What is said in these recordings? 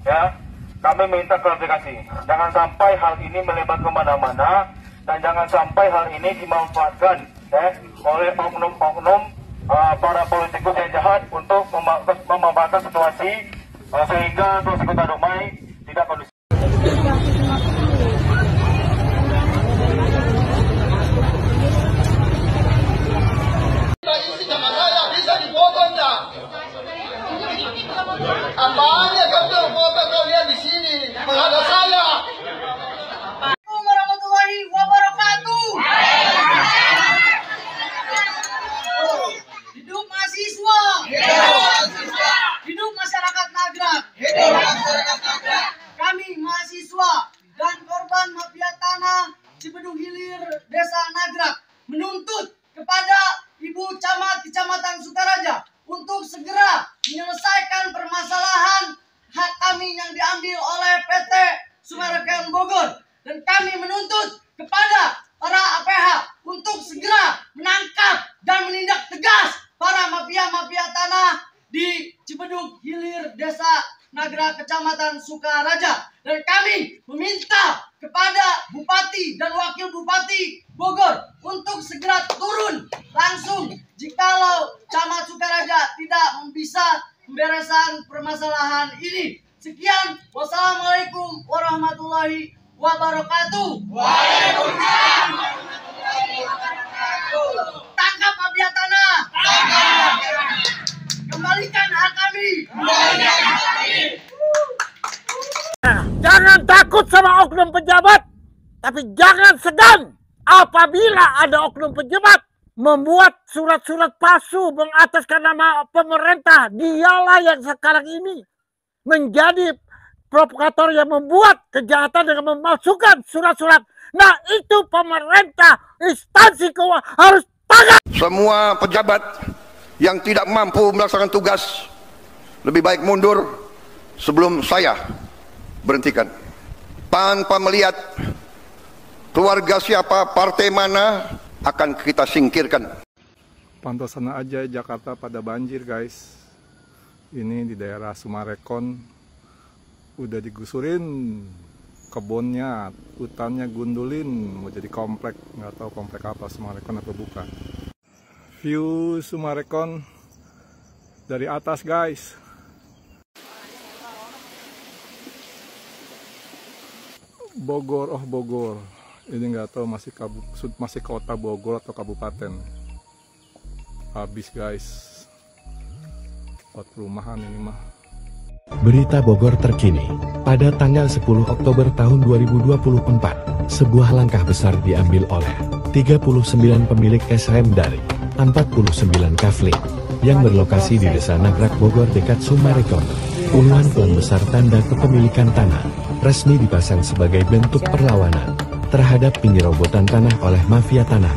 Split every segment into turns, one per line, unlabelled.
Ya, kami minta klarifikasi. Jangan sampai hal ini melebar kemana-mana dan jangan sampai hal ini dimanfaatkan oleh oknum-oknum para politikus yang jahat untuk memanfaatkan situasi sehingga situasi Kota Dumai tidak kondusif.
Apanya kau foto kalian di sini menghadap saya?
Assalamualaikum warahmatullahi wabarakatuh. Hidup mahasiswa. Hidup masyarakat Nagrak. Kami mahasiswa dan korban mafia tanah Cibedung Hilir Desa Nagrak menuntut kepada Ibu Camat Kecamatan Sukaraja untuk segera menyelesaikan permasalahan hak kami yang diambil oleh PT Sumarekon Bogor, dan kami menuntut kepada para APH untuk segera menangkap dan menindak tegas para mafia-mafia tanah di Cibedung Hilir Desa Nagrak Kecamatan Sukaraja, dan kami meminta kepada Bupati dan Wakil Bupati Bogor untuk segera turun langsung jikalau Camat Sukaraja tidak bisa membereskan permasalahan ini. Sekian, wassalamualaikum warahmatullahi wabarakatuh.
Waalaikumsalam.
Tangkap mafia tanah.
Tangkap.
Kembalikan hak kami.
Jangan takut sama oknum pejabat, tapi jangan segan apabila ada oknum pejabat membuat surat-surat palsu mengataskan nama pemerintah. Dialah yang sekarang ini menjadi provokator yang membuat kejahatan dengan memalsukan surat-surat. Nah, itu pemerintah, instansi keuangan harus tanggap.
Semua pejabat yang tidak mampu melaksanakan tugas lebih baik mundur sebelum saya berhentikan. Tanpa melihat keluarga siapa, partai mana, akan kita singkirkan.
Pantau aja Jakarta pada banjir, guys. Ini di daerah Sumarekon udah digusurin kebunnya, hutannya gundulin, mau jadi komplek. Nggak tahu komplek apa, Sumarekon atau bukan. View Sumarekon dari atas, guys. Bogor, oh Bogor. Ini nggak tahu masih kota Bogor atau kabupaten. Habis, guys. Buat perumahan ini mah.
Berita Bogor terkini. Pada tanggal 10 Oktober tahun 2024, sebuah langkah besar diambil oleh 39 pemilik SRM dari 49 kafling yang berlokasi di Desa Nagrak Bogor dekat Sumarekon. Puluhan pelang besar tanda kepemilikan tanah resmi dipasang sebagai bentuk perlawanan terhadap penyerobotan tanah oleh mafia tanah.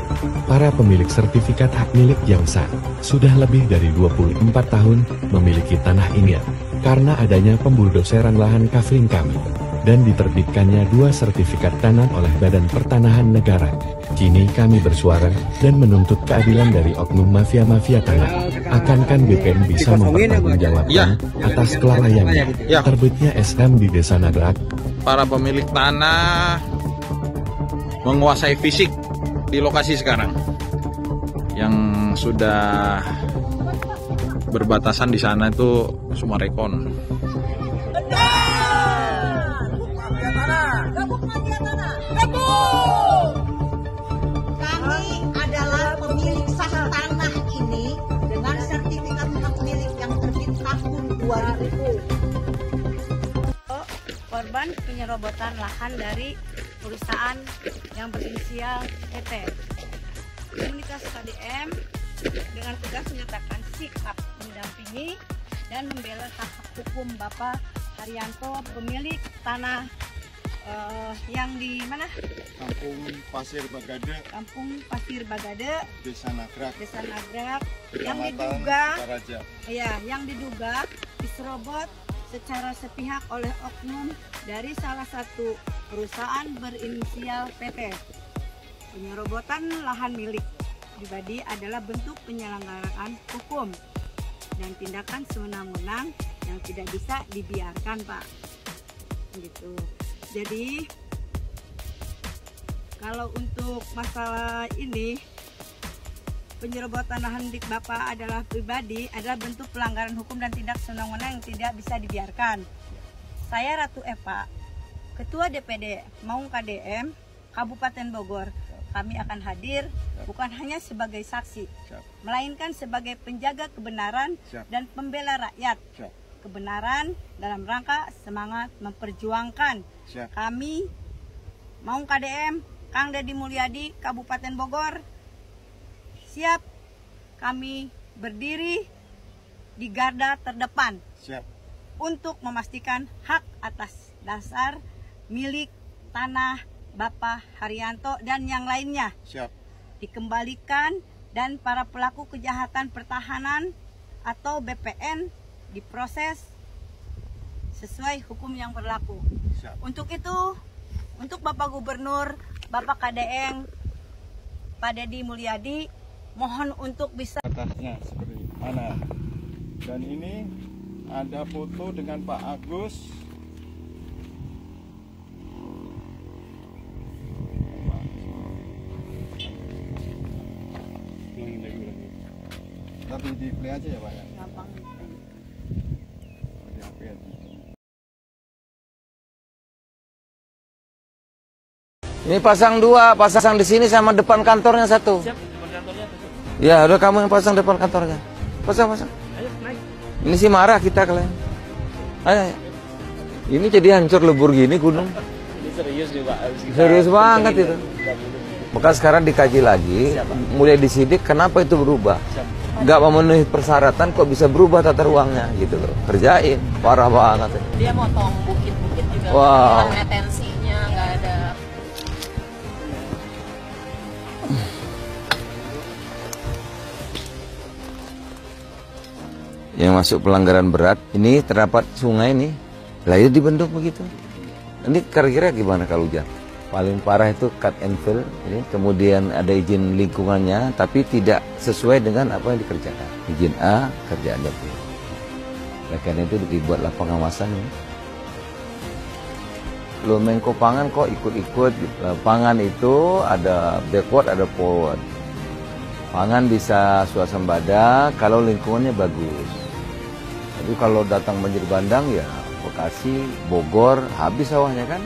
Para pemilik sertifikat hak milik yang sah sudah lebih dari 24 tahun memiliki tanah ini karena adanya pembuldoseran lahan kafling kami dan diterbitkannya 2 sertifikat tanah oleh Badan Pertanahan Negara. Kini kami bersuara dan menuntut keadilan dari oknum mafia-mafia tanah. Akankan BPN bisa mempertanggungjawabkan atas kelalaiannya terbitnya SRM di Desa Nagrak.
Para pemilik tanah menguasai fisik di lokasi sekarang yang sudah berbatasan di sana itu Sumarekon.
Kami adalah pemilik sah tanah ini dengan sertifikat hak milik yang terbit tahun 2000.
Korban penyerobotan lahan dari perusahaan yang berinisial PT. Komunitas KDM dengan tegas menyatakan sikap mendampingi dan membela hak hukum Bapak Haryanto, pemilik tanah yang di mana?
Kampung Pasir Bagade.
Kampung Pasir Bagade.
Desa Nagrak.
Desa Nagrak. Yang diduga diserobot secara sepihak oleh oknum dari salah satu perusahaan berinisial PT. Penyerobotan lahan milik pribadi adalah bentuk penyelenggaraan hukum dan tindakan sewenang-wenang yang tidak bisa dibiarkan, Pak. Gitu. Jadi kalau untuk masalah ini, penyerobotan lahan milik Bapak adalah pribadi adalah bentuk pelanggaran hukum dan tindak sewenang-wenang yang tidak bisa dibiarkan. Saya Ratu Eva, Ketua DPD Maung KDM Kabupaten Bogor. Kami akan hadir bukan hanya sebagai saksi, melainkan sebagai penjaga kebenaran dan pembela rakyat. Kebenaran dalam rangka semangat memperjuangkan. Kami Maung KDM Kang Deddy Mulyadi Kabupaten Bogor siap, kami berdiri di garda terdepan untuk memastikan hak atas dasar milik tanah Bapak Haryanto dan yang lainnya dikembalikan, dan para pelaku kejahatan pertahanan atau BPN diproses sesuai hukum yang berlaku. Untuk itu, untuk Bapak Gubernur, Bapak KDM Pak Deddy Mulyadi, mohon untuk bisa
atasnya seperti mana. Dan ini ada foto dengan Pak Agus. Tapi di play aja ya Pak ya.
gampang.
Di HP aja.
Ini pasang dua, pasang di sini sama depan kantornya satu.
Siap, depan kantornya.
Ya, udah kamu yang pasang depan kantornya. Pasang.
Ayo, naik.
Ini sih marah kita kalian. Ayo. Ini jadi hancur lebur gini gunung.
Ini serius nih Pak.
Serius banget itu. Maka sekarang dikaji lagi, mulai disidik kenapa itu berubah. Nggak memenuhi persyaratan kok bisa berubah tata ruangnya gitu loh. Kerjain, parah banget.
Dia motong bukit-bukit juga.
Wow.
Retensinya nggak ada.
Yang masuk pelanggaran berat, ini terdapat sungai nih, lah itu dibendung begitu. Ini kira-kira gimana kalau hujan? Paling parah itu cut and fill, ini kemudian ada izin lingkungannya, tapi tidak sesuai dengan apa yang dikerjakan. Izin A, kerjaannya B. Oleh karena itu dibuatlah pengawasan ini. Lo Menko Pangan kok ikut-ikut, pangan itu ada backward, ada forward. Pangan bisa swasembada kalau lingkungannya bagus. Tapi kalau datang banjir bandang ya Bekasi, Bogor, habis sawahnya kan.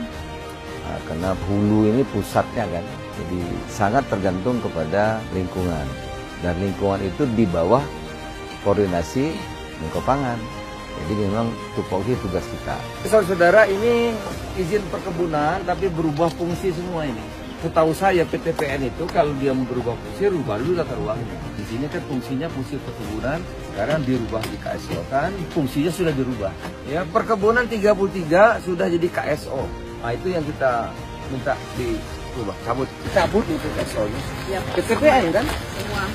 Nah, karena hulu ini pusatnya kan. Jadi sangat tergantung kepada lingkungan. Dan lingkungan itu di bawah koordinasi Menko Pangan. Jadi memang tupoksi tugas kita. Saudara-saudara, ini izin perkebunan tapi berubah fungsi semua ini. Setahu saya PTPN itu kalau dia berubah fungsi, rubah dulu tata ruangnya. Di sini kan fungsinya fungsi perkebunan, sekarang dirubah di KSO kan, fungsinya sudah dirubah. Ya, perkebunan 33 sudah jadi KSO. Nah, itu yang kita minta dirubah, cabut itu KSO-nya. Ya, PTPN kan?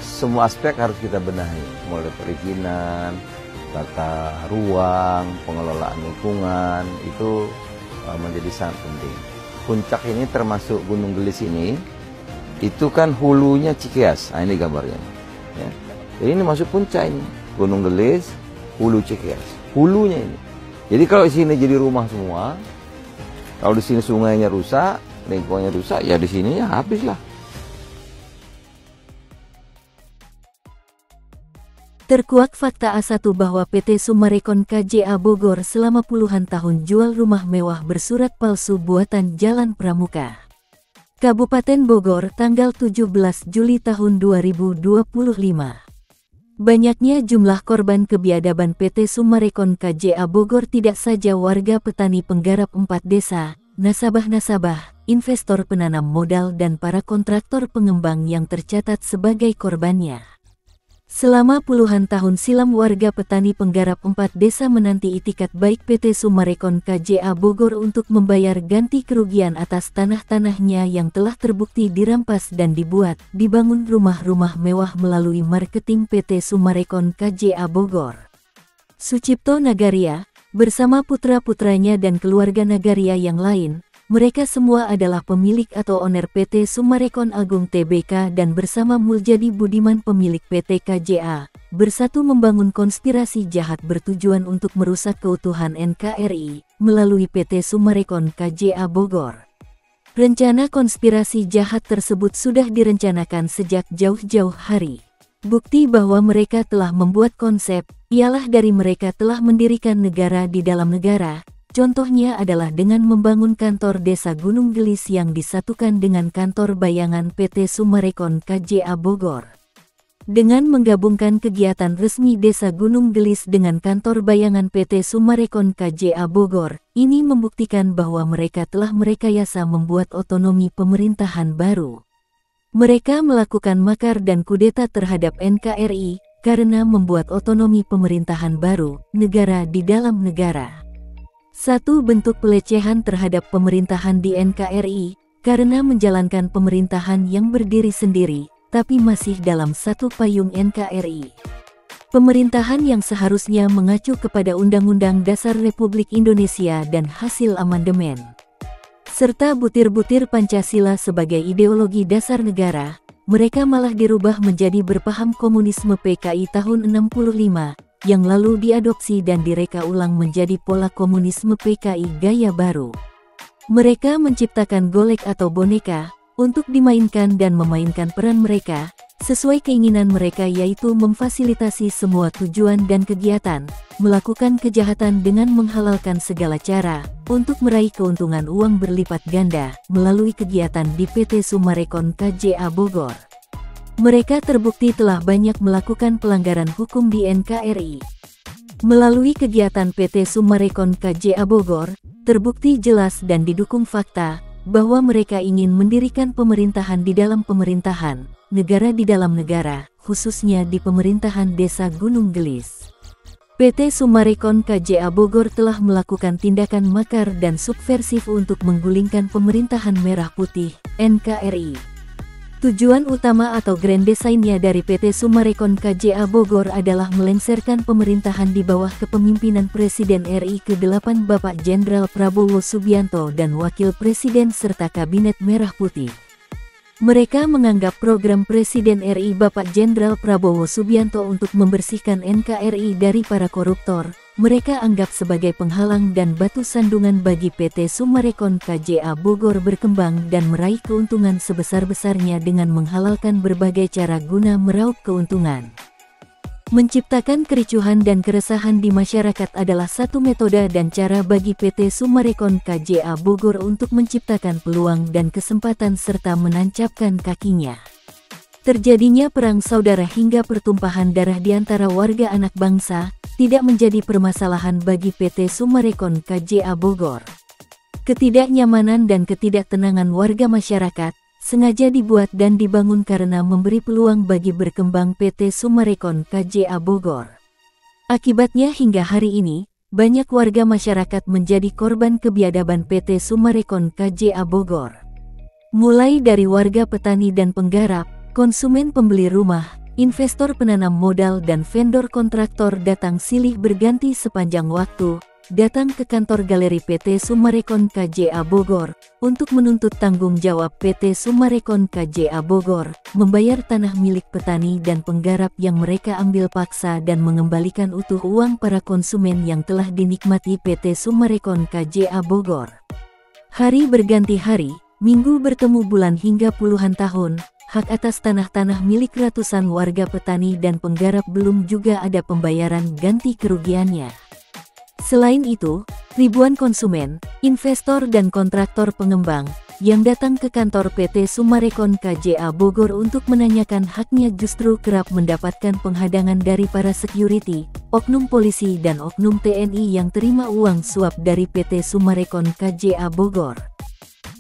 Semua aspek harus kita benahi, mulai perizinan, tata ruang, pengelolaan lingkungan, itu menjadi sangat penting. Puncak ini termasuk Gunung Gelis ini, itu kan hulunya Cikeas. Nah, ini gambarnya. Ya. Jadi ini masuk puncak ini, Gunung Gelis, hulu Cikeas. Hulunya ini. Jadi kalau di sini jadi rumah semua, kalau di sini sungainya rusak, lingkungannya rusak, ya di sini ya habislah.
Terkuak fakta A1 bahwa PT Summarecon KJA Bogor selama puluhan tahun jual rumah mewah bersurat palsu buatan Jalan Pramuka. Kabupaten Bogor, tanggal 17 Juli tahun 2025. Banyaknya jumlah korban kebiadaban PT Summarecon KJA Bogor tidak saja warga petani penggarap 4 desa, nasabah-nasabah, investor penanam modal dan para kontraktor pengembang yang tercatat sebagai korbannya. Selama puluhan tahun silam warga petani penggarap 4 desa menanti itikat baik PT Summarecon KJA Bogor untuk membayar ganti kerugian atas tanah-tanahnya yang telah terbukti dirampas dan dibangun rumah-rumah mewah melalui marketing PT Summarecon KJA Bogor. Sucipto Nagaria, bersama putra-putranya dan keluarga Nagaria yang lain, mereka semua adalah pemilik atau owner PT Summarecon Agung Tbk dan bersama Muljadi Budiman pemilik PT KJA, bersatu membangun konspirasi jahat bertujuan untuk merusak keutuhan NKRI melalui PT Summarecon KJA Bogor. Rencana konspirasi jahat tersebut sudah direncanakan sejak jauh-jauh hari. Bukti bahwa mereka telah membuat konsep, ialah dari mereka telah mendirikan negara di dalam negara. Contohnya adalah dengan membangun kantor desa Gunung Gelis yang disatukan dengan kantor bayangan PT Summarecon KJA Bogor. Dengan menggabungkan kegiatan resmi desa Gunung Gelis dengan kantor bayangan PT Summarecon KJA Bogor, ini membuktikan bahwa mereka telah merekayasa membuat otonomi pemerintahan baru. Mereka melakukan makar dan kudeta terhadap NKRI karena membuat otonomi pemerintahan baru, negara di dalam negara. Satu bentuk pelecehan terhadap pemerintahan di NKRI, karena menjalankan pemerintahan yang berdiri sendiri, tapi masih dalam satu payung NKRI. Pemerintahan yang seharusnya mengacu kepada Undang-Undang Dasar Republik Indonesia dan hasil amandemen, serta butir-butir Pancasila sebagai ideologi dasar negara, mereka malah dirubah menjadi berpaham komunisme PKI tahun 65, yang lalu diadopsi dan direka ulang menjadi pola komunisme PKI gaya baru. Mereka menciptakan golek atau boneka, untuk dimainkan dan memainkan peran mereka, sesuai keinginan mereka yaitu memfasilitasi semua tujuan dan kegiatan, melakukan kejahatan dengan menghalalkan segala cara, untuk meraih keuntungan uang berlipat ganda, melalui kegiatan di PT Summarecon KJA Bogor. Mereka terbukti telah banyak melakukan pelanggaran hukum di NKRI. Melalui kegiatan PT Summarecon KJA Bogor, terbukti jelas dan didukung fakta, bahwa mereka ingin mendirikan pemerintahan di dalam pemerintahan, negara di dalam negara, khususnya di pemerintahan desa Gunung Gelis. PT Summarecon KJA Bogor telah melakukan tindakan makar dan subversif untuk menggulingkan pemerintahan merah putih, NKRI. Tujuan utama atau grand design-nya dari PT Summarecon KJA Bogor adalah melengsarkan pemerintahan di bawah kepemimpinan Presiden RI ke-8 Bapak Jenderal Prabowo Subianto dan Wakil Presiden serta Kabinet Merah Putih. Mereka menganggap program Presiden RI Bapak Jenderal Prabowo Subianto untuk membersihkan NKRI dari para koruptor, mereka anggap sebagai penghalang dan batu sandungan bagi PT Summarecon KJA Bogor berkembang dan meraih keuntungan sebesar-besarnya dengan menghalalkan berbagai cara guna meraup keuntungan. Menciptakan kericuhan dan keresahan di masyarakat adalah satu metode dan cara bagi PT Summarecon KJA Bogor untuk menciptakan peluang dan kesempatan serta menancapkan kakinya. Terjadinya perang saudara hingga pertumpahan darah di antara warga anak bangsa, tidak menjadi permasalahan bagi PT Summarecon KJA Bogor. Ketidaknyamanan dan ketidaktenangan warga masyarakat, sengaja dibuat dan dibangun karena memberi peluang bagi berkembang PT Summarecon KJA Bogor. Akibatnya hingga hari ini, banyak warga masyarakat menjadi korban kebiadaban PT Summarecon KJA Bogor. Mulai dari warga petani dan penggarap, konsumen pembeli rumah, investor penanam modal dan vendor kontraktor datang silih berganti sepanjang waktu, datang ke kantor galeri PT Summarecon KJA Bogor, untuk menuntut tanggung jawab PT Summarecon KJA Bogor, membayar tanah milik petani dan penggarap yang mereka ambil paksa dan mengembalikan utuh uang para konsumen yang telah dinikmati PT Summarecon KJA Bogor. Hari berganti hari, minggu bertemu bulan hingga puluhan tahun, hak atas tanah-tanah milik ratusan warga petani dan penggarap belum juga ada pembayaran ganti kerugiannya. Selain itu, ribuan konsumen, investor dan kontraktor pengembang, yang datang ke kantor PT Summarecon KJA Bogor untuk menanyakan haknya justru kerap mendapatkan penghadangan dari para security, oknum polisi dan oknum TNI yang terima uang suap dari PT Summarecon KJA Bogor.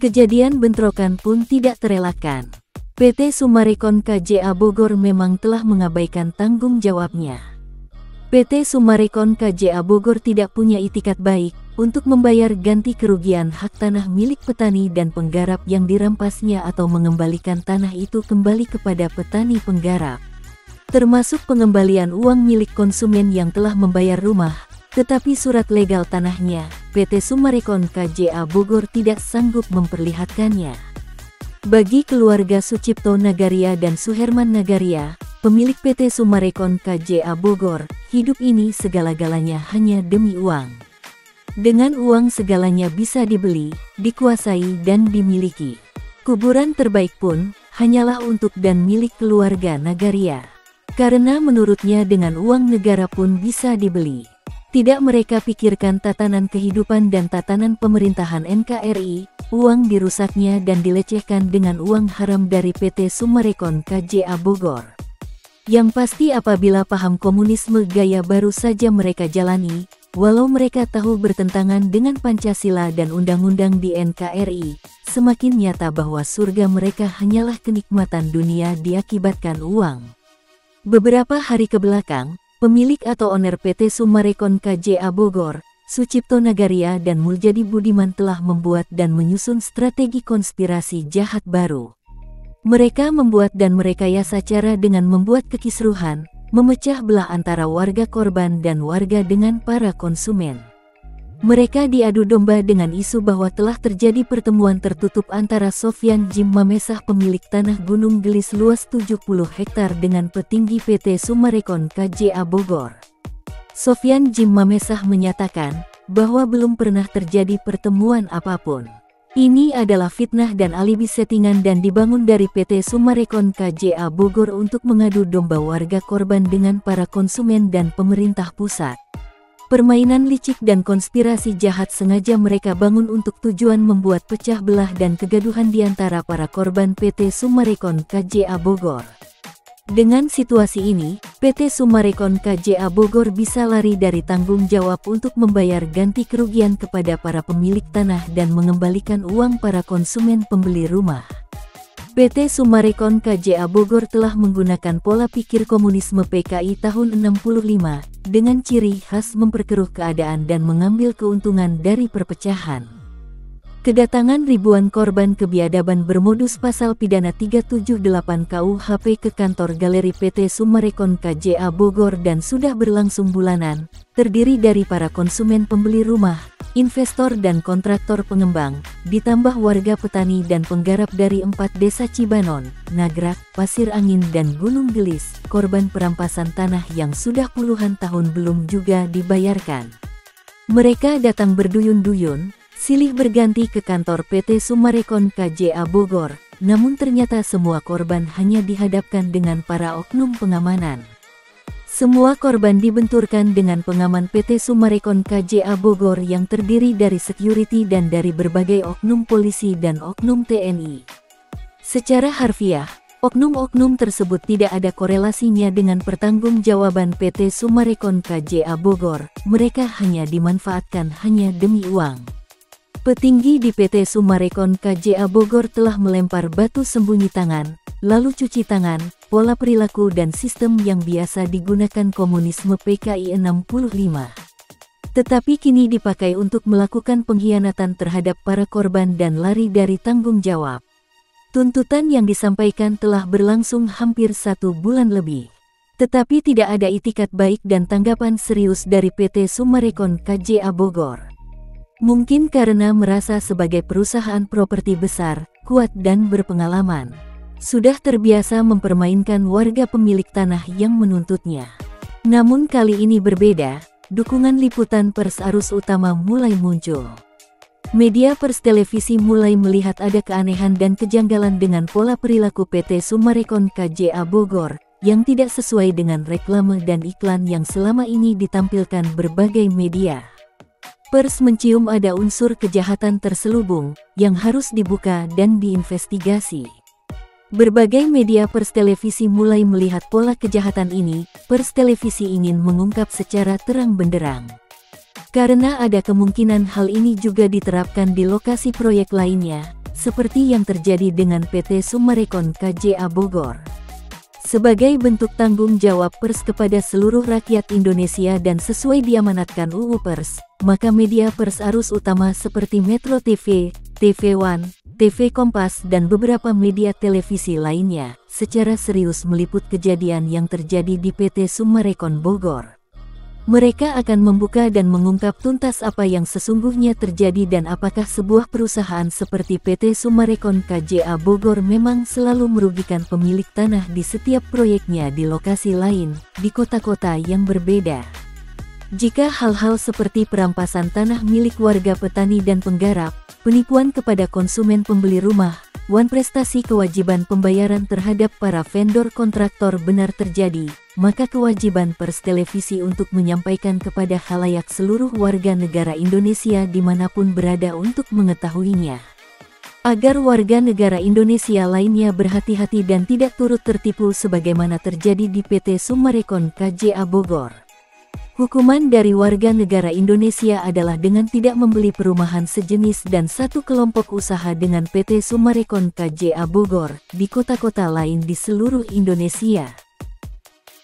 Kejadian bentrokan pun tidak terelakkan. PT Summarecon KJA Bogor memang telah mengabaikan tanggung jawabnya. PT Summarecon KJA Bogor tidak punya itikat baik untuk membayar ganti kerugian hak tanah milik petani dan penggarap yang dirampasnya atau mengembalikan tanah itu kembali kepada petani penggarap. Termasuk pengembalian uang milik konsumen yang telah membayar rumah, Tetapi surat legal tanahnya, PT Summarecon KJA Bogor tidak sanggup memperlihatkannya. Bagi keluarga Sucipto Nagaria dan Suherman Nagaria, pemilik PT Summarecon KJA Bogor, hidup ini segala-galanya hanya demi uang. Dengan uang segalanya bisa dibeli, dikuasai dan dimiliki. Kuburan terbaik pun hanyalah untuk dan milik keluarga Nagaria. Karena menurutnya dengan uang negara pun bisa dibeli. Tidak mereka pikirkan tatanan kehidupan dan tatanan pemerintahan NKRI, uang dirusaknya dan dilecehkan dengan uang haram dari PT Summarecon KJA Bogor. Yang pasti apabila paham komunisme gaya baru saja mereka jalani, walau mereka tahu bertentangan dengan Pancasila dan undang-undang di NKRI, semakin nyata bahwa surga mereka hanyalah kenikmatan dunia diakibatkan uang. Beberapa hari kebelakang, pemilik atau owner PT Summarecon KJA Bogor, Sucipto Nagaria dan Muljadi Budiman telah membuat dan menyusun strategi konspirasi jahat baru. Mereka membuat dan merekayasa cara dengan membuat kekisruhan, memecah belah antara warga korban dan warga dengan para konsumen. Mereka diadu domba dengan isu bahwa telah terjadi pertemuan tertutup antara Sofyan Jim Mamesah pemilik tanah Gunung Gelis luas 70 hektar dengan petinggi PT Summarecon KJA Bogor. Sofyan Jim Mamesah menyatakan bahwa belum pernah terjadi pertemuan apapun. Ini adalah fitnah dan alibi settingan dan dibangun dari PT Summarecon KJA Bogor untuk mengadu domba warga korban dengan para konsumen dan pemerintah pusat. Permainan licik dan konspirasi jahat sengaja mereka bangun untuk tujuan membuat pecah belah dan kegaduhan di antara para korban PT Summarecon KJA Bogor. Dengan situasi ini, PT Summarecon KJA Bogor bisa lari dari tanggung jawab untuk membayar ganti kerugian kepada para pemilik tanah dan mengembalikan uang para konsumen pembeli rumah. PT Summarecon KJA Bogor telah menggunakan pola pikir komunisme PKI tahun 65, dengan ciri khas memperkeruh keadaan dan mengambil keuntungan dari perpecahan. Kedatangan ribuan korban kebiadaban bermodus pasal pidana 378 KUHP ke kantor galeri PT Summarecon KJA Bogor dan sudah berlangsung bulanan, terdiri dari para konsumen pembeli rumah, investor dan kontraktor pengembang, ditambah warga petani dan penggarap dari 4 desa Cibanon, Nagrak, Pasir Angin dan Gunung Gelis, korban perampasan tanah yang sudah puluhan tahun belum juga dibayarkan. Mereka datang berduyun-duyun, silih berganti ke kantor PT Summarecon KJA Bogor, namun ternyata semua korban hanya dihadapkan dengan para oknum pengamanan. Semua korban dibenturkan dengan pengaman PT Summarecon KJA Bogor yang terdiri dari security dan dari berbagai oknum polisi dan oknum TNI. Secara harfiah, oknum-oknum tersebut tidak ada korelasinya dengan pertanggungjawaban PT Summarecon KJA Bogor, mereka hanya dimanfaatkan hanya demi uang. Petinggi di PT Summarecon KJA Bogor telah melempar batu sembunyi tangan, lalu cuci tangan, pola perilaku dan sistem yang biasa digunakan komunisme PKI 65. Tetapi kini dipakai untuk melakukan pengkhianatan terhadap para korban dan lari dari tanggung jawab. Tuntutan yang disampaikan telah berlangsung hampir 1 bulan lebih. Tetapi tidak ada itikat baik dan tanggapan serius dari PT Summarecon KJA Bogor. Mungkin karena merasa sebagai perusahaan properti besar, kuat dan berpengalaman, sudah terbiasa mempermainkan warga pemilik tanah yang menuntutnya. Namun kali ini berbeda, dukungan liputan pers arus utama mulai muncul. Media pers televisi mulai melihat ada keanehan dan kejanggalan dengan pola perilaku PT Summarecon KJA Bogor, yang tidak sesuai dengan reklame dan iklan yang selama ini ditampilkan berbagai media. Pers mencium ada unsur kejahatan terselubung, yang harus dibuka dan diinvestigasi. Berbagai media pers televisi mulai melihat pola kejahatan ini, pers televisi ingin mengungkap secara terang benderang. Karena ada kemungkinan hal ini juga diterapkan di lokasi proyek lainnya, seperti yang terjadi dengan PT Summarecon KJA Bogor. Sebagai bentuk tanggung jawab pers kepada seluruh rakyat Indonesia dan sesuai diamanatkan UU Pers, maka media pers arus utama seperti Metro TV, TV One, TV Kompas dan beberapa media televisi lainnya, secara serius meliput kejadian yang terjadi di PT Summarecon Bogor. Mereka akan membuka dan mengungkap tuntas apa yang sesungguhnya terjadi dan apakah sebuah perusahaan seperti PT Summarecon KJA Bogor memang selalu merugikan pemilik tanah di setiap proyeknya di lokasi lain, di kota-kota yang berbeda. Jika hal-hal seperti perampasan tanah milik warga petani dan penggarap, penipuan kepada konsumen pembeli rumah, prestasi kewajiban pembayaran terhadap para vendor kontraktor benar terjadi, maka kewajiban pers televisi untuk menyampaikan kepada khalayak seluruh warga negara Indonesia dimanapun berada untuk mengetahuinya. Agar warga negara Indonesia lainnya berhati-hati dan tidak turut tertipu sebagaimana terjadi di PT Summarecon KJA Bogor. Hukuman dari warga negara Indonesia adalah dengan tidak membeli perumahan sejenis dan satu kelompok usaha dengan PT Summarecon KJA Bogor di kota-kota lain di seluruh Indonesia.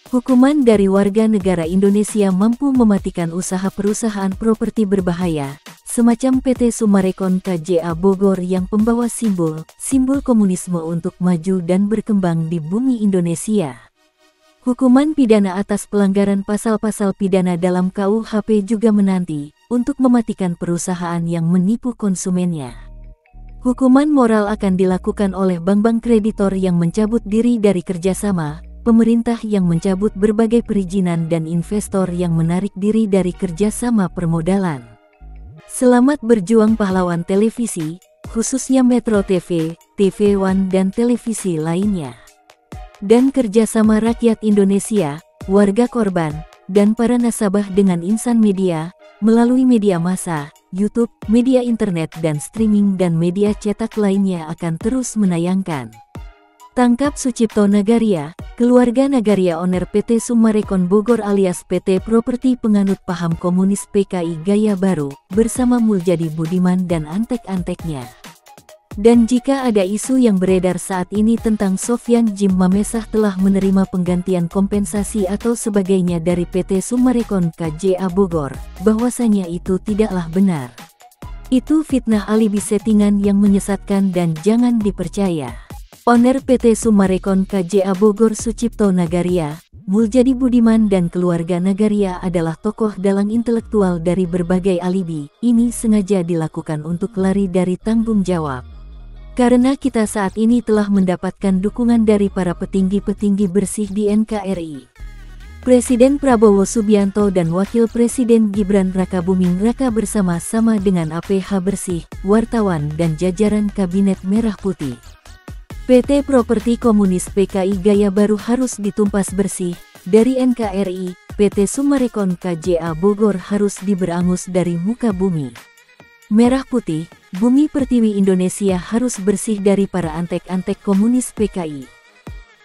Hukuman dari warga negara Indonesia mampu mematikan usaha perusahaan properti berbahaya, semacam PT Summarecon KJA Bogor yang pembawa simbol komunisme untuk maju dan berkembang di bumi Indonesia. Hukuman pidana atas pelanggaran pasal-pasal pidana dalam KUHP juga menanti untuk mematikan perusahaan yang menipu konsumennya. Hukuman moral akan dilakukan oleh bank-bank kreditor yang mencabut diri dari kerjasama, pemerintah yang mencabut berbagai perizinan dan investor yang menarik diri dari kerjasama permodalan. Selamat berjuang pahlawan televisi, khususnya Metro TV, TV One dan televisi lainnya. Dan kerjasama rakyat Indonesia, warga korban, dan para nasabah dengan insan media, melalui media massa, YouTube, media internet dan streaming dan media cetak lainnya akan terus menayangkan. Tangkap Sucipto Nagaria, keluarga Nagaria owner PT Summarecon Bogor alias PT Properti penganut paham komunis PKI Gaya Baru, bersama Muljadi Budiman dan antek-anteknya. Dan jika ada isu yang beredar saat ini tentang Sofyan Jim Mamesah telah menerima penggantian kompensasi atau sebagainya dari PT Summarecon KJA Bogor, bahwasanya itu tidaklah benar. Itu fitnah alibi settingan yang menyesatkan dan jangan dipercaya. Owner PT Summarecon KJA Bogor Sucipto Nagaria, Muljadi Budiman dan keluarga Nagaria adalah tokoh dalang intelektual dari berbagai alibi. Ini sengaja dilakukan untuk lari dari tanggung jawab. Karena kita saat ini telah mendapatkan dukungan dari para petinggi-petinggi bersih di NKRI. Presiden Prabowo Subianto dan Wakil Presiden Gibran Rakabuming Raka bersama-sama dengan APH Bersih, wartawan dan jajaran Kabinet Merah Putih. PT Properti Komunis PKI Gaya Baru harus ditumpas bersih, dari NKRI, PT Summarecon KJA Bogor harus diberangus dari muka bumi. Merah Putih, bumi pertiwi Indonesia harus bersih dari para antek-antek komunis PKI.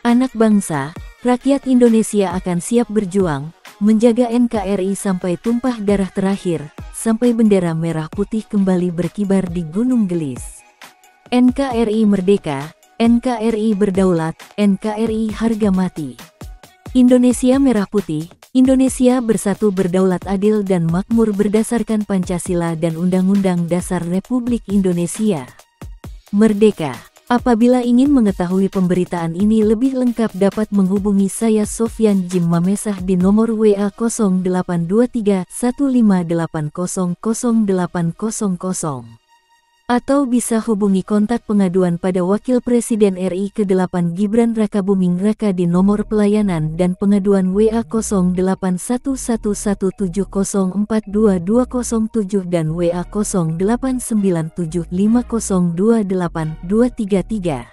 Anak bangsa, rakyat Indonesia akan siap berjuang, menjaga NKRI sampai tumpah darah terakhir, sampai bendera merah putih kembali berkibar di Gunung Gelis. NKRI merdeka, NKRI berdaulat, NKRI harga mati. Indonesia merah putih, Indonesia bersatu berdaulat adil dan makmur berdasarkan Pancasila dan Undang-Undang Dasar Republik Indonesia. Merdeka! Apabila ingin mengetahui pemberitaan ini lebih lengkap dapat menghubungi saya Sofyan Jim Mamesah di nomor WA 0823 15800 0800. Atau bisa hubungi kontak pengaduan pada Wakil Presiden RI ke-8 Gibran Rakabuming Raka di nomor pelayanan dan pengaduan WA 0811704227 dan WA 0897502823.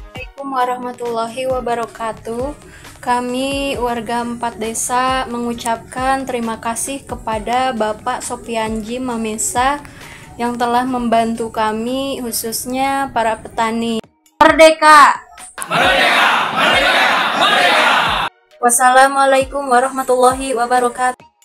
Assalamualaikum warahmatullahi wabarakatuh. Kami warga 4 desa mengucapkan terima kasih kepada Bapak Sofyan Jim Mamesah yang telah membantu kami khususnya para petani. Merdeka! Merdeka! Merdeka! Merdeka! Wassalamualaikum warahmatullahi wabarakatuh.